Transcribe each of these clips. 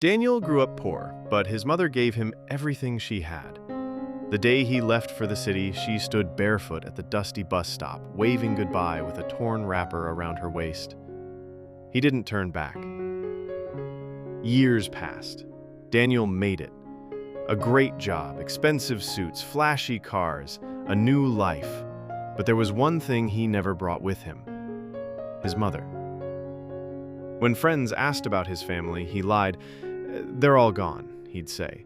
Daniel grew up poor, but his mother gave him everything she had. The day he left for the city, she stood barefoot at the dusty bus stop, waving goodbye with a torn wrapper around her waist. He didn't turn back. Years passed. Daniel made it. A great job, expensive suits, flashy cars, a new life. But there was one thing he never brought with him: his mother. When friends asked about his family, he lied. "They're all gone," he'd say.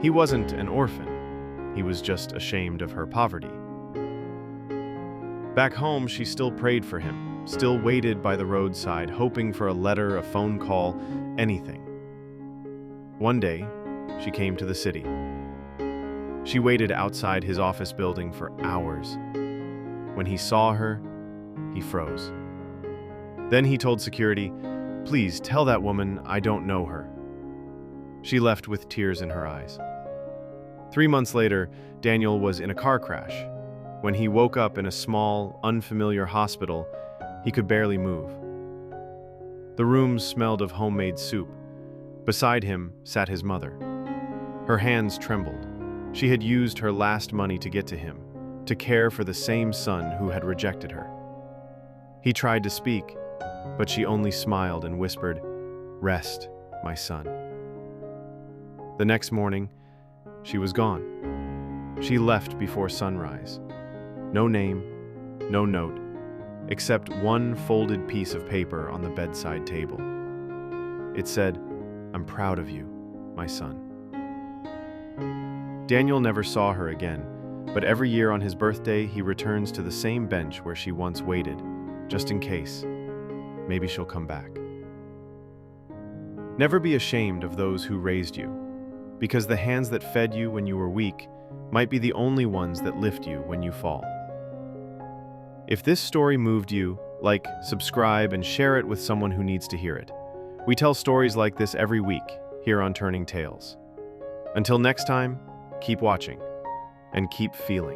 He wasn't an orphan. He was just ashamed of her poverty. Back home, she still prayed for him, still waited by the roadside, hoping for a letter, a phone call, anything. One day, she came to the city. She waited outside his office building for hours. When he saw her, he froze. Then he told security, "Please tell that woman I don't know her." She left with tears in her eyes. 3 months later, Daniel was in a car crash. When he woke up in a small, unfamiliar hospital, he could barely move. The room smelled of homemade soup. Beside him sat his mother. Her hands trembled. She had used her last money to get to him, to care for the same son who had rejected her. He tried to speak, but she only smiled and whispered, "Rest, my son." The next morning, she was gone. She left before sunrise. No name, no note, except one folded piece of paper on the bedside table. It said, "I'm proud of you, my son." Daniel never saw her again, but every year on his birthday, he returns to the same bench where she once waited, just in case. Maybe she'll come back. Never be ashamed of those who raised you, because the hands that fed you when you were weak might be the only ones that lift you when you fall. If this story moved you, like, subscribe, and share it with someone who needs to hear it. We tell stories like this every week here on Turning Tales. Until next time, keep watching and keep feeling.